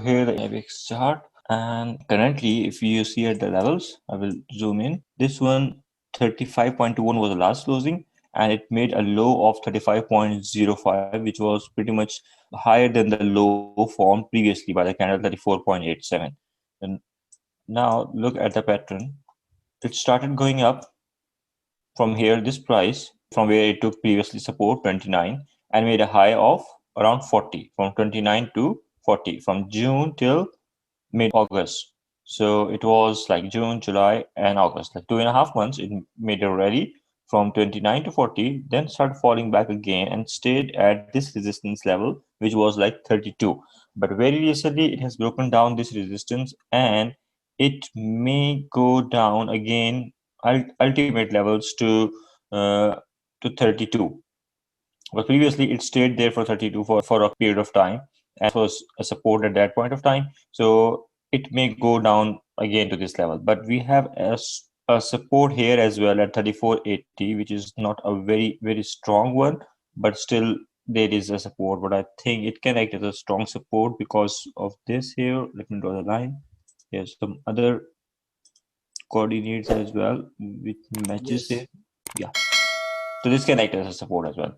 here the ABX chart, and currently if you see at the levels, I will zoom in. This one 35.21 was the last closing, and it made a low of 35.05, which was pretty much higher than the low formed previously by the candle 34.87. And now look at the pattern. It started going up from here, this price from where it took previously support 29 and made a high of around 40, from 29 to 40 from June till mid August. So it was like June, July, and August, like 2.5 months. It made a rally from 29 to 40, then started falling back again and stayed at this resistance level, which was like 32. But very recently, it has broken down this resistance, and it may go down again ultimate levels uh, to 32. But previously, it stayed there for 32 for a period of time, and was a support at that point of time. So it may go down again to this level. But we have a support here as well at 34.80, which is not a very strong one, but still there is a support. But I think it can act as a strong support because of this here. Let me draw the line. There's some other coordinates as well, which matches Yes. it. Yeah. So this can act as a support as well.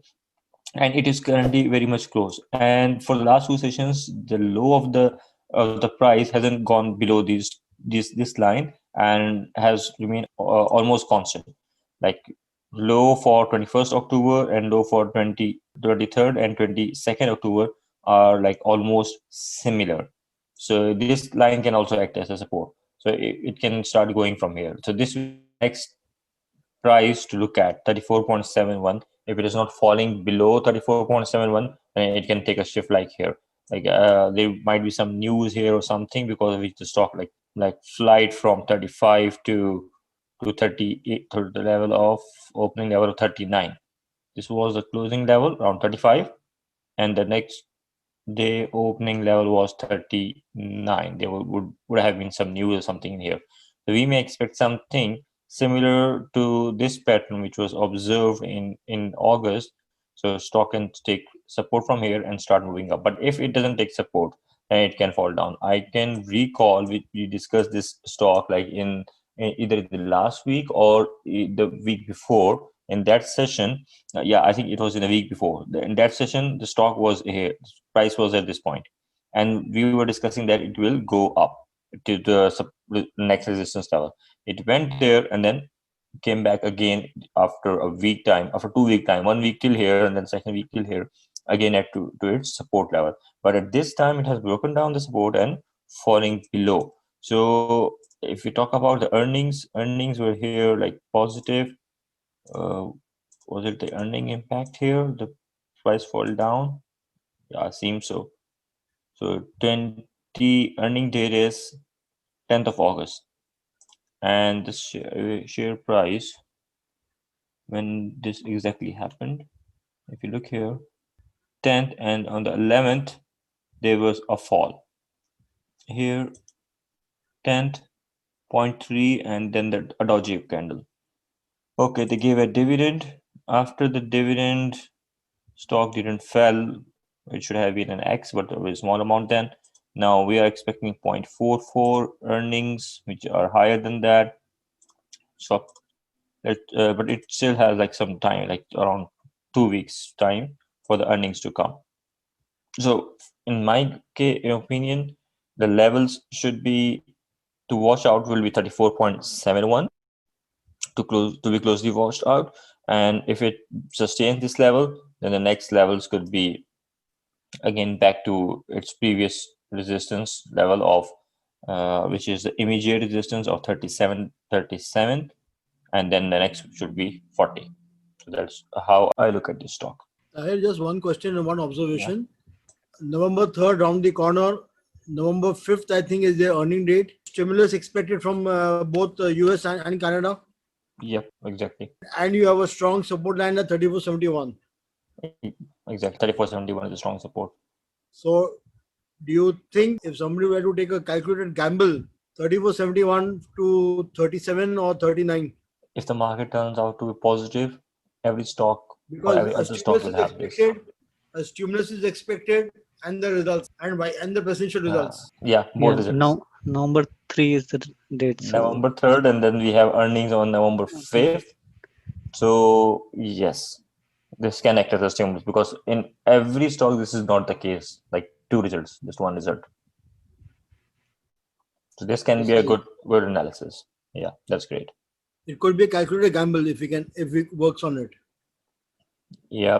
And it is currently very much close. And for the last two sessions, the low of the price hasn't gone below this line and has remained almost constant. Like low for 21st October and low for 23rd and 22nd October are like almost similar. So this line can also act as a support. So it can start going from here. So this next price to look at 34.71. If it is not falling below 34.71, then it can take a shift like here. Like there might be some news here or something because of which the stock like flight from 35 to 38 to the level of opening level of 39. This was the closing level around 35, and the next day opening level was 39. There would have been some news or something in here. So we may expect something similar to this pattern which was observed in August. So stock can take support from here and start moving up. But if it doesn't take support, then it can fall down. I can recall we discussed this stock like in either the last week or the week before. In that session, yeah, I think it was in a week before. In that session, the stock was here, price was at this point, and we were discussing that it will go up to the next resistance level. It went there and then came back again after a week time, after 2 week time, 1 week till here, and then second week till here, again to its support level. But at this time, it has broken down the support and falling below. So if we talk about the earnings were here like positive. Uh, was it the earning impact here? The price fall down? Yeah, seems so. So 20 earning date is 10th of August. And the share price, when this exactly happened, if you look here, 10th and on the 11th, there was a fall. Here, 10th, 0.3, and then a dodgy candle. Okay, they gave a dividend. After the dividend, stock didn't fell. It should have been an X, but a very small amount then. Now we are expecting 0.44 earnings, which are higher than that. So, but it still has like some time, like around 2 weeks time for the earnings to come. So, in my opinion, the levels should be to watch out will be 34.71 to be closely watched out, and if it sustains this level, then the next levels could be again back to its previous resistance level of which is the immediate resistance of 37, and then the next should be 40. So that's how I look at this stock. I have just one question and one Yeah. observation. November 3rd, round the corner. November 5th, I think, is their earning date. Stimulus expected from both US and Canada. Yep, exactly. And you have a strong support line at 34.71. Exactly. 34.71 is a strong support. So, do you think if somebody were to take a calculated gamble, 34.71 to 37 or 39? If the market turns out to be positive, every stock or Because every a other stock stimulus will is have this. expected. A stimulus is expected. and the results and the presidential results. Yeah, both Yeah, results. now November 3 is the date. So November 3rd, and then we have earnings on November okay. 5th. So, yes, this can act as a stimulus because in every stock, this is not the case. Like two results, just one result. So this can be a Precisely. good analysis. Yeah, that's great. It could be a calculated gamble if it works on it. Yeah,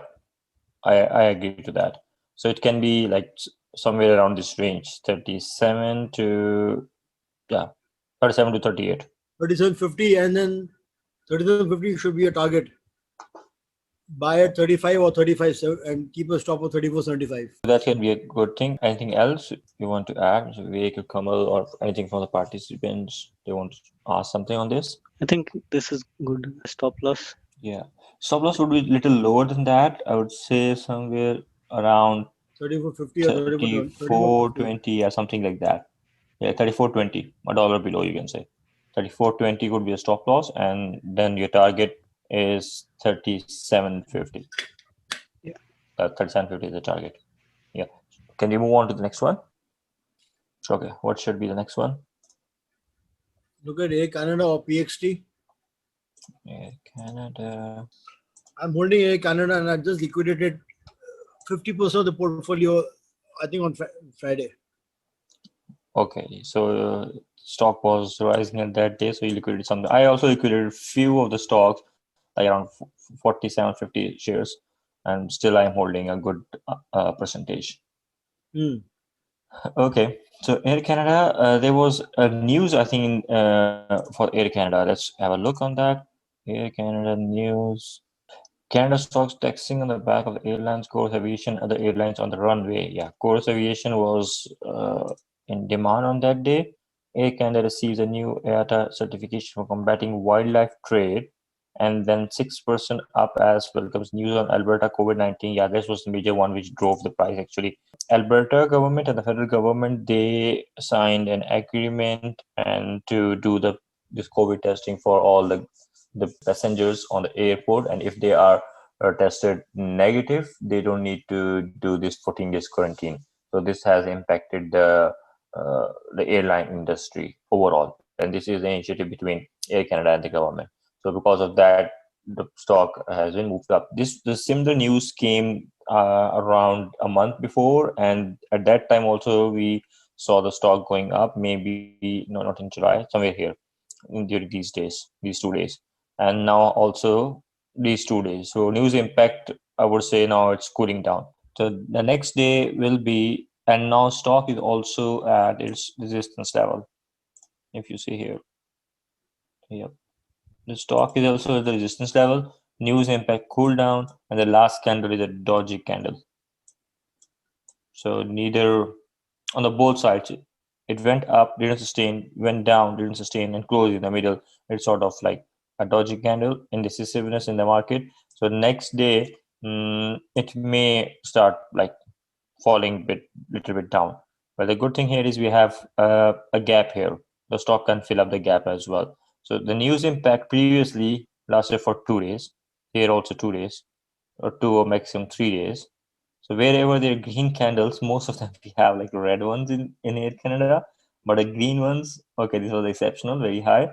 I agree to that. So it can be like somewhere around this range, 37 to yeah, 37 to 38. 3750 and then 3750 should be a target. Buy at 35 or 35 and keep a stop of 34.75. That can be a good thing. Anything else you want to add? So Vivek, Kamal, or anything from the participants? They want to ask something on this? I think this is good stop loss. Yeah. Stop loss would be a little lower than that. I would say somewhere around 3450 or 3420. 34.20 or something like that. Yeah, 34.20, a dollar below, you can say. 34.20 could be a stop loss, and then your target is 37.50. Yeah. 37.50 is the target. Yeah. Can we move on to the next one? Okay. What should be the next one? Look at A Canada or PXT. Yeah, Canada. I'm holding A Canada and I just liquidated 50% of the portfolio, I think on Friday. Okay, so stock was rising at that day, so you liquidated something. I also liquidated few of the stocks, like around 47, 50 shares, and still I'm holding a good percentage. Hmm. Okay, so Air Canada, there was a news, I think, for Air Canada. Let's have a look on that. Air Canada news. Canada stocks taxing on the back of the airlines, Chorus Aviation, other airlines on the runway. Yeah, Chorus Aviation was in demand on that day. Air Canada receives a new IATA certification for combating wildlife trade, and then 6% up as welcomes news on Alberta COVID-19. Yeah, this was the major one which drove the price actually. Alberta government and the federal government, they signed an agreement and to do this COVID testing for all the passengers on the airport, and if they are tested negative, they don't need to do this 14 days quarantine. So this has impacted the airline industry overall, and this is the initiative between Air Canada and the government. So because of that, the stock has been moved up. The similar news came around a month before, and at that time also we saw the stock going up. Maybe no, not in July, somewhere here during these days, these 2 days, and now also these 2 days. So news impact, I would say now it's cooling down. So the next day will be, and now stock is also at its resistance level. If you see here, yep, the stock is also at the resistance level. News impact cool down, and the last candle is a dodgy candle. So neither on the both sides, it went up, didn't sustain, went down, didn't sustain, and closed in the middle. It's sort of like a dodgy candle, indecisiveness in the market. So next day, it may start like falling little bit down. But the good thing here is we have a gap here. The stock can fill up the gap as well. So the news impact previously lasted for 2 days. Here also 2 days, or 2 or maximum 3 days. So wherever there are green candles, most of them we have like red ones in Air Canada, but the green ones, okay, this was exceptional, very high.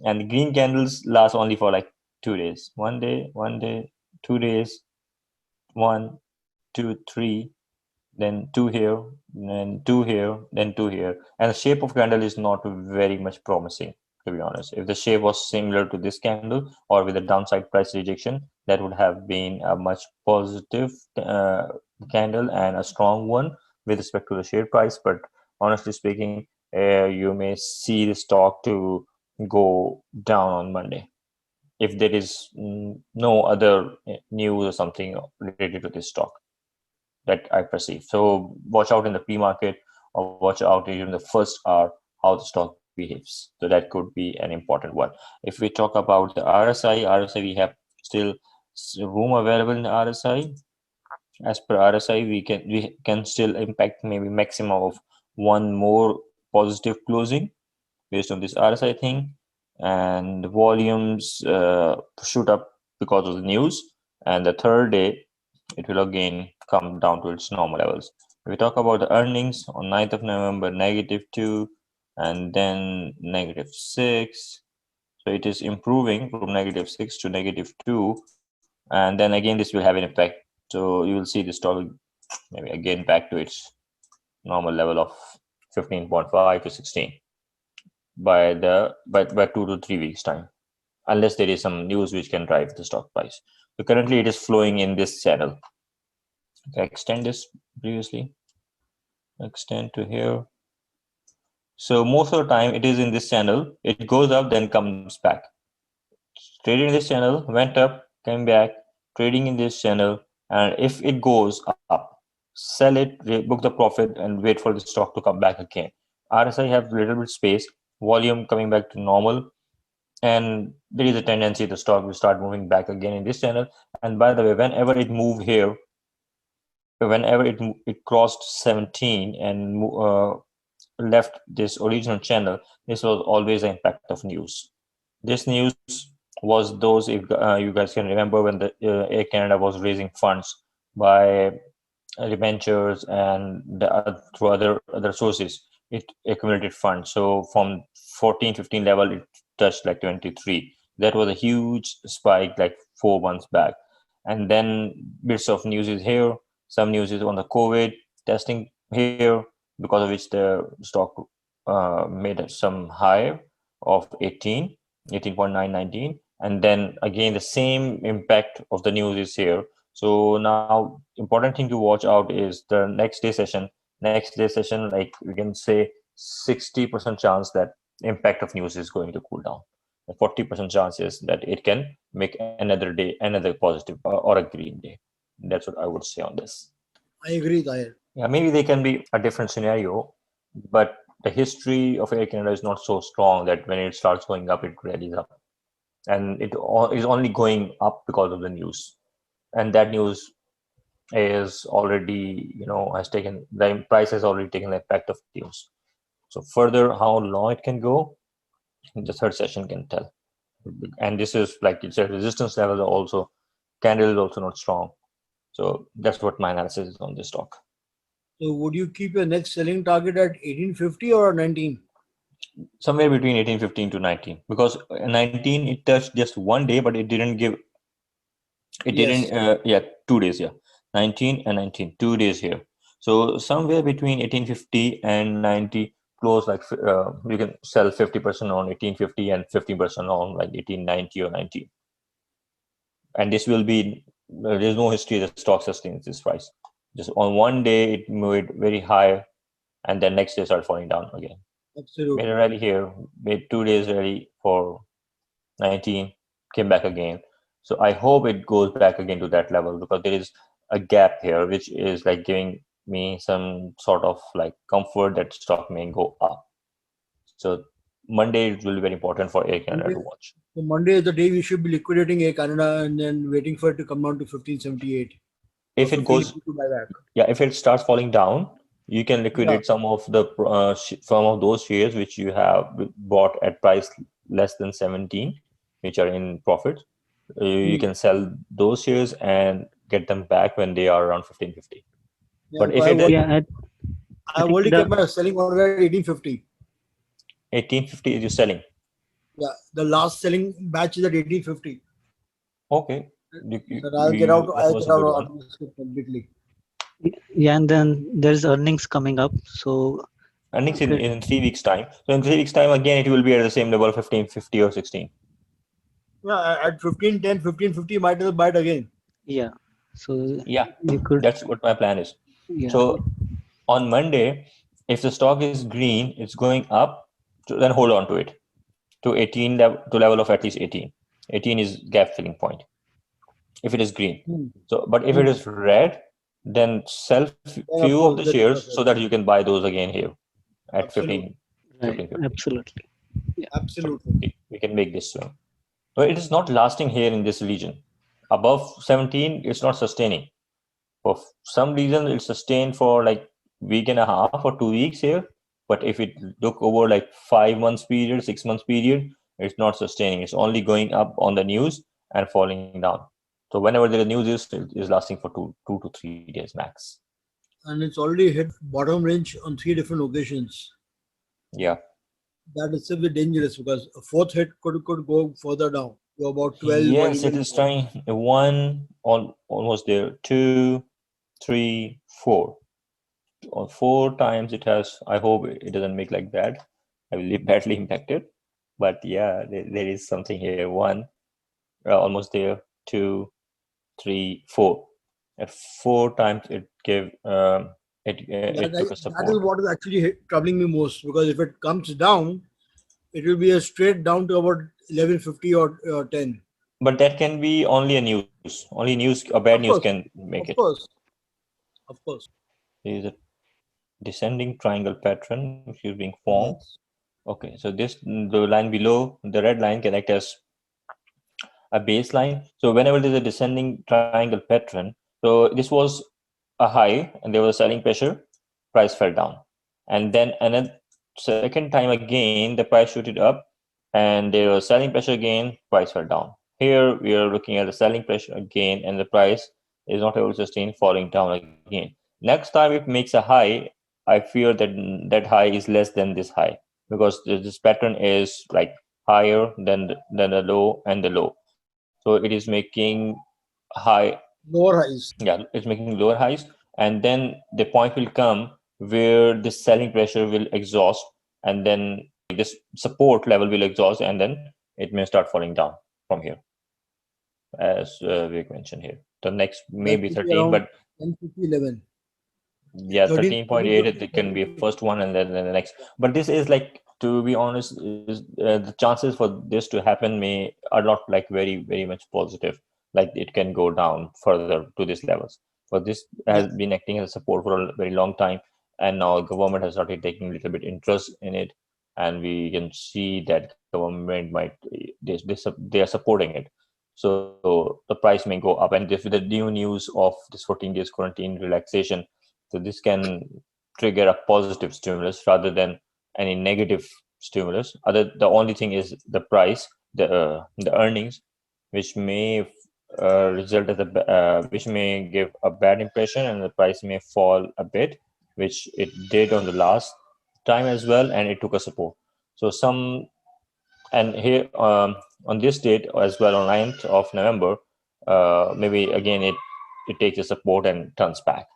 And the green candles last only for like 2 days. 1 day, 2 days, one, two, three, then two here, then two here, then two here. And the shape of candle is not very much promising, to be honest. If the shape was similar to this candle or with a downside price rejection, that would have been a much positive candle and a strong one with respect to the share price. But honestly speaking, you may see the stock to go down on Monday if there is no other news or something related to this stock that I perceive. So watch out in the pre-market or watch out during the first hour how the stock behaves. So that could be an important one. If we talk about the RSI, we have still room available in the RSI. As per RSI, we can still impact maybe maximum of one more positive closing based on this RSI thing, and the volumes shoot up because of the news. And the third day, it will again come down to its normal levels. We talk about the earnings on 9th of November, -2, and then -6. So it is improving from -6 to -2, and then again this will have an impact. So you will see the stock maybe again back to its normal level of 15.5 to 16 by 2 to 3 weeks time, unless there is some news which can drive the stock price. So currently it is flowing in this channel. Okay, extend this previously, extend to here. So most of the time it is in this channel. It goes up, then comes back. Trading in this channel, went up, came back, trading in this channel, and if it goes up, sell it, book the profit, and wait for the stock to come back again. RSI have little bit space, volume coming back to normal, and there is a tendency the stock will start moving back again in this channel. And by the way, whenever it moved here, whenever it crossed 17 and left this original channel, this was always an impact of news. This news was those, if you guys can remember, when the Air Canada was raising funds by debentures and through other sources, it accumulated funds. So from 14 15 level it touched like 23. That was a huge spike like 4 months back. And then bits of news is here, some news is on the COVID testing here, because of which the stock made some high of 18, 18.919. And then again the same impact of the news is here. So now important thing to watch out is the next day session. Next day session, like we can say 60% chance that impact of news is going to cool down. 40% chance is that it can make another day, another positive or a green day. That's what I would say on this. I agree, Tahir. Yeah, maybe they can be a different scenario, but the history of Air Canada is not so strong that when it starts going up, it rallies up. And it is only going up because of the news. And that news is already, has taken, the price has already taken the effect of news. So further, how long it can go, the third session can tell. And this is like it's a resistance level also, candle is also not strong. So that's what my analysis is on this stock. So would you keep your next selling target at 1850 or 19? Somewhere between 1815 to 19, because 19 it touched just one day, but it didn't give, it Yes. didn't, yeah, 2 days, yeah, 19 and 19, 2 days here. So somewhere between 1850 and 90, close like you can sell 50% on 1850 and 50% on like 1890 or 90. And this will be, there's no history that stock sustains this price. Just on one day it moved very high, and then next day started falling down again. Made a Absolutely. rally here, made 2 days rally for 19, came back again. So I hope it goes back again to that level, because there is a gap here which is like giving me some sort of like comfort that stock may go up. So Monday it will be very important for Air Canada Monday, to watch. so Monday is the day we should be liquidating Air Canada and then waiting for it to come down to 1578 or If it goes, 1580 to buy back. yeah, if it starts falling down, you can Yeah. liquidate some of the some of those shares which you have bought at price less than 17, which are in profit. You Hmm. can sell those shares and get them back when they are around 1550. Yeah, But because if it is Yeah, I I've think already kept my selling order at 1850. 1850, is you selling? Yeah, the last selling batch is at 1850. Okay, Then I'll get out. that I'll was get a out good of one. this completely. yeah, and then there's earnings coming up. So Earnings pre- in 3 weeks time. So in 3 weeks time again it will be at the same level, 1550 or 16. Yeah, at 1510, 1550, might as well buy it again. yeah, so Yeah, you could, that's what my plan is. yeah, So on Monday, if the stock is green, it's going up, then hold on to it to 18 to level of at least 18. 18 is gap filling point if it is green. Hmm. So, but if it Hmm. is red, then sell Then of few of course the get rid shares of so it. that you can buy those again here at Absolutely. 15, right, 1550. absolutely. Yeah, So Absolutely. we can make this swing. But it is not lasting here in this region. Above 17, it's not sustaining. For some reason, it's sustained for like week and a half or 2 weeks here. But if it look over like 5 months period, 6 months period, it's not sustaining. It's only going up on the news and falling down. So whenever the news is lasting for two to 3 days max. and it's already hit bottom range on three different occasions. Yeah. That is simply dangerous because a fourth hit could go further down to about 12 or Yes, it even is more. trying one, almost there, two, three, four. Or four times it has. I hope it doesn't make like that. I will be badly impacted. But yeah, there is something here. One, almost there. Two, three, four. At four times it gave. It took a That is support. what is actually troubling me most because if it comes down, it will be a straight down to about 1150 or 10. But that can be only a news. Only news. A bad news Of can course, make it. of course, of course. There is a descending triangle pattern which is being formed. Yes. Okay, so the line below the red line can act as a baseline. So whenever there's a descending triangle pattern, so this was a high and there was a selling pressure, price fell down. And then another second time again, the price shooted up and there was selling pressure again, price fell down. Here we are looking at the selling pressure again and the price is not able to sustain, falling down again. Next time it makes a high, I fear that that high is less than this high because this pattern is like higher than the low and the low. So it is making high, Lower highs. yeah, it's making lower highs, and then the point will come where the selling pressure will exhaust, and then this support level will exhaust, and then it may start falling down from here, as Vivek mentioned here. The next That maybe should be 13, around but 1050, 11. yeah, 13, 13.8 it can be a first one and then the next, but this is like, to be honest, is the chances for this to happen may are not like very much positive, like it can go down further to these levels, but this Yeah. has been acting as a support for a very long time, and now government has started taking a little bit interest in it, and we can see that government might they are supporting it, so the price may go up, and with the new news of this 14 days quarantine relaxation, so this can trigger a positive stimulus rather than any negative stimulus. The only thing is the price, the earnings, which may result as which may give a bad impression, and the price may fall a bit, which it did on the last time as well, and it took a support. So some, and here on this date as well, on 9th of November, maybe again it takes a support and turns back.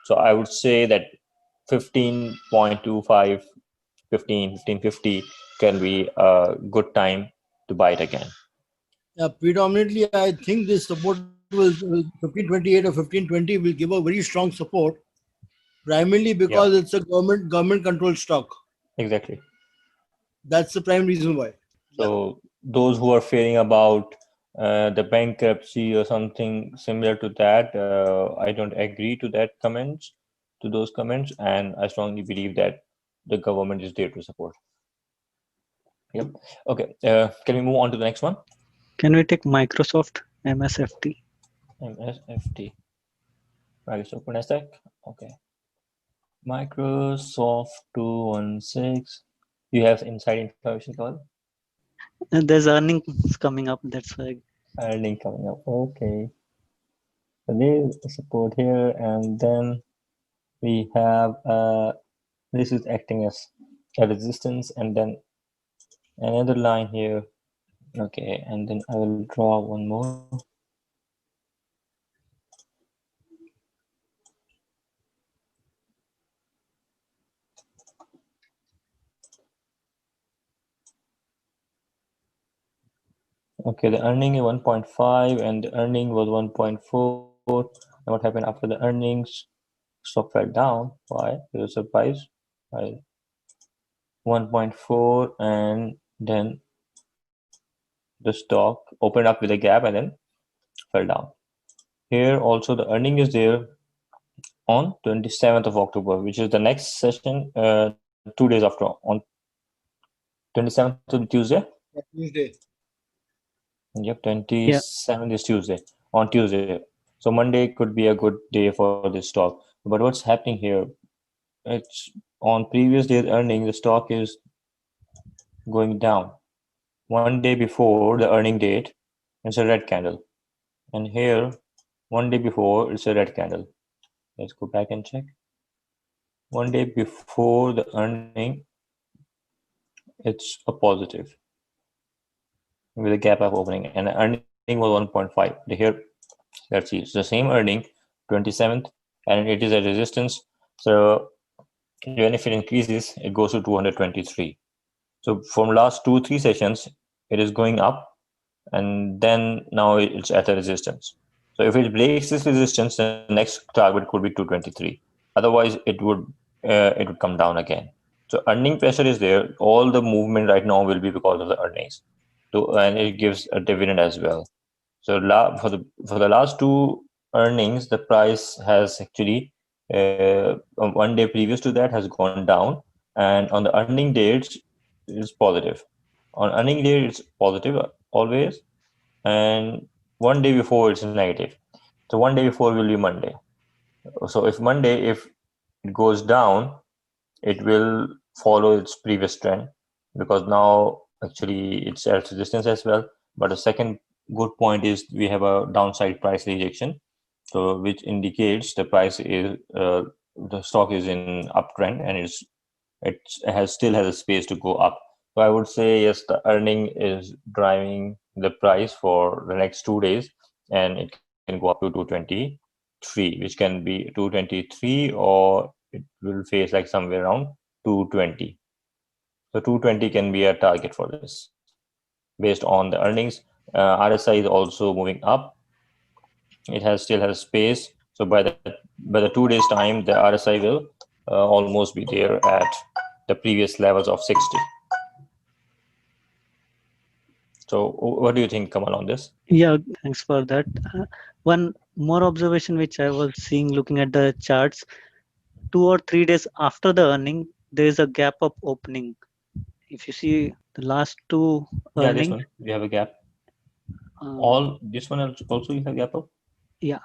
So I would say that 15.25, 15.50 can be a good time to buy it again. Predominantly, I think this support will 1528 or 1520 will give a very strong support, primarily Yeah, because it's a government controlled stock. exactly. That's the prime reason why. Yeah. So those who are fearing about the bankruptcy or something similar to that, I don't agree to that comments, to those comments, and I strongly believe that the government is there to support. Yep. Okay. Can we move on to the next one? Can we take Microsoft MSFT? MSFT. Microsoft Nasdaq. Okay. Microsoft 216. You have inside information called There's earnings coming up. That's why. earning coming up. Okay. So there's the support here, and then we have this is acting as a resistance, and then another line here. Okay, and then I will draw one more. Okay, the earning is 1.5 and the earning was 1.4. And what happened after the earnings? Stock fell down. Why? It was a surprise. Why? 1.4, and then the stock opened up with a gap and then fell down. Here also the earning is there on 27th of October, which is the next session, 2 days after, on 27th of Tuesday. Tuesday. Yep, Yeah. 27th is Tuesday, on Tuesday. So Monday could be a good day for this stock. But what's happening here? It's on previous day's earning, the stock is going down. One day before the earning date, it's a red candle. And here, one day before, it's a red candle. Let's go back and check. One day before the earning, it's a positive with a gap up opening, and the earning was 1.5. Here, let's see, it's the same earning, 27th, and it is a resistance. So even if it increases, it goes to 223. So from last 2-3 sessions, it is going up, and then now it's at a resistance. So if it breaks this resistance, the next target could be 223. Otherwise, it would come down again. So earning pressure is there. All the movement right now will be because of the earnings. So, and it gives a dividend as well. So for the last two earnings, the price has actually 1 day previous to that has gone down, and on the earning day it's positive. On earning day it's positive always, and 1 day before it's negative. So 1 day before will be Monday. So if it goes down, it will follow its previous trend, because now actually it's at resistance as well. But the second good point is we have a downside price rejection, so which indicates the price is the stock is in uptrend, and it has still has a space to go up. So I would say yes, the earning is driving the price for the next 2 days, and it can go up to 223, which can be 223, or it will face like somewhere around 220. So 220 can be a target for this based on the earnings. RSI is also moving up. It has still has space. So by the 2 days time, the RSI will almost be there at the previous levels of 60. So what do you think, Kamal, on this? Yeah, thanks for that. One more observation which I was seeing looking at the charts, 2 or 3 days after the earning, there is a gap up opening. If you see the last two Yeah, this earnings, one we have a gap. uh, All this one also you have gap up. yeah,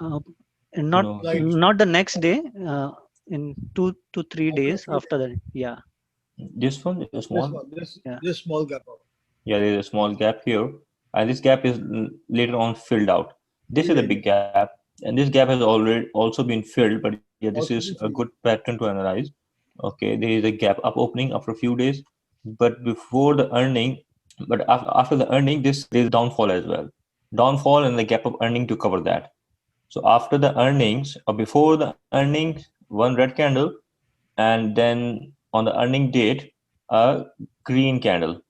and not No, Right. not the next day, in 2 to 3 days After 2 days. after that. Yeah, this one is This small. one, yeah, this small gap up. Yeah, there is a small gap here, and this gap is later on filled out. This is a Filled big in. gap, and this gap has already also been filled. But yeah, this is Also a been good filled. pattern to analyze. Okay, there is a gap up opening after a few days, but before the earning, but after the earning, this there is downfall as well. Downfall and the gap up earning to cover that. So after the earnings or before the earnings, one red candle, and then on the earning date, a green candle,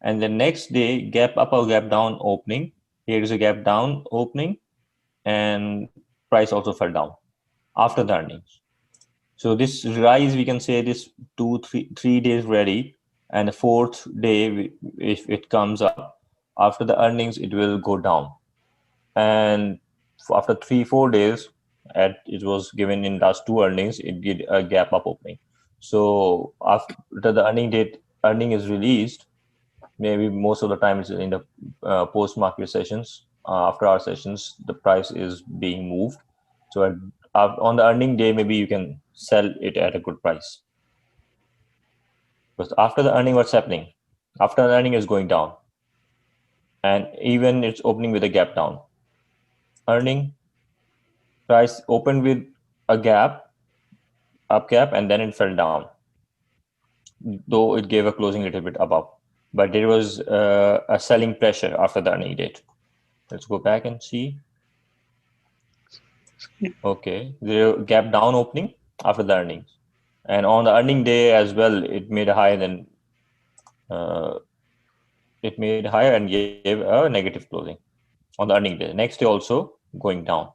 and the next day gap up or gap down opening. Here is a gap down opening, and price also fell down after the earnings. So this rise, we can say this 2 3 3 days ready, and the fourth day, if it comes up after the earnings, it will go down. And after 3 4 days, at it was given in last two earnings, it did a gap up opening. So after the earning is released, maybe most of the time it's in the post market sessions. After our sessions, the price is being moved. So on the earning day, maybe you can sell it at a good price. But after the earning, what's happening? After the earning is going down, and even it's opening with a gap down. Earning price opened with a gap, up gap, and then it fell down, though it gave a closing a little bit above. But there was a selling pressure after the earning date. Let's go back and see. Okay, the gap down opening after the earnings, and on the earning day as well, it made a higher than it made higher and gave a negative closing on the earning day. Next day also going down,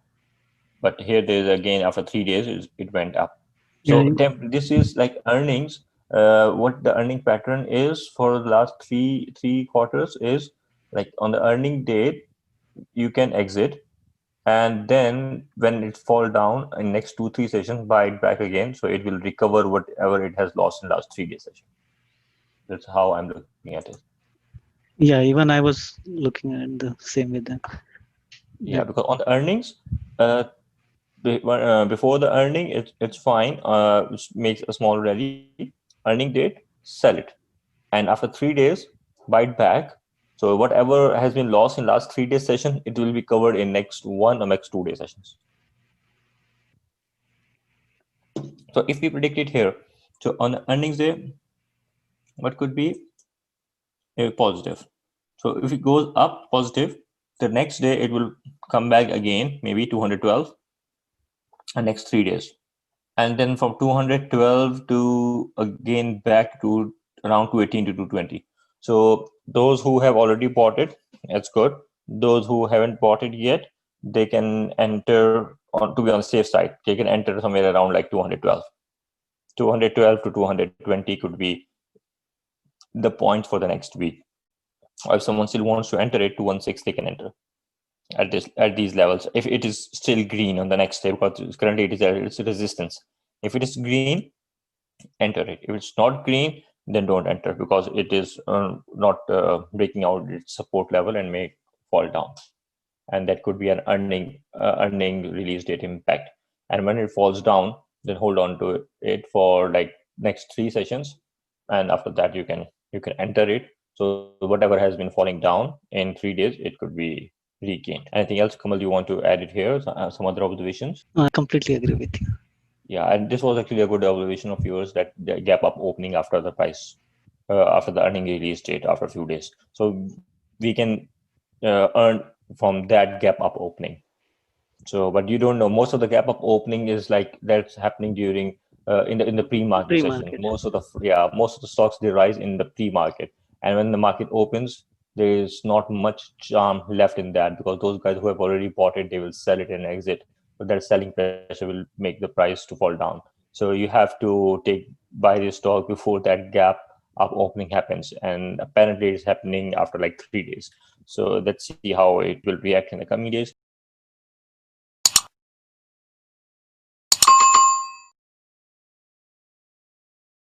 but here there is again after 3 days it went up. yeah, So this is like earnings. What the earning pattern is for the last three quarters is like on the earning date you can exit, and then when it fall down in next 2-3 sessions, buy it back again, so it will recover whatever it has lost in last 3 days session. That's how I'm looking at it. yeah. Even I was looking at the same with them. Yeah, That because on the earnings, uh, before the earning, it's fine. It makes a small rally. Earning date, sell it, and after 3 days, buy it back. So whatever has been lost in last 3 days session, it will be covered in next 1 or next 2 day sessions. So if we predict it here, so on the earnings day, what could be a positive? So if it goes up positive, the next day it will come back again, maybe 212, and next 3 days. And then from 212 to again back to around 218 to 220. So those who have already bought it, that's good. Those who haven't bought it yet, they can enter on, to be on the safe side. They can enter somewhere around like 212. 212 to 220 could be the point for the next week. Or if someone still wants to enter it, 216 they can enter at these levels. If it is still green on the next day, because currently it's a resistance. If it is green, enter it. If it's not green, then don't enter, because it is not breaking out its support level and may fall down. And that could be an earning release date impact. And when it falls down, then hold on to it for like next 3 sessions, and after that you can enter it. So whatever has been falling down in 3 days, it could be regained. Anything else, Kamal, you want to add it here? Some other observations? I completely agree with you. Yeah, and this was actually a good observation of yours, that the gap up opening after the price, after the earning release date after a few days. So we can earn from that gap up opening. So, but you don't know, most of the gap up opening is like that's happening during in the pre-market session. Pre-market. Most of the stocks, they rise in the pre-market, and when the market opens, there is not much charm left in that, because those guys who have already bought it, they will sell it and exit. But that selling pressure will make the price to fall down. So you have to buy this stock before that gap up opening happens, and apparently it's happening after like 3 days. So let's see how it will react in the coming days.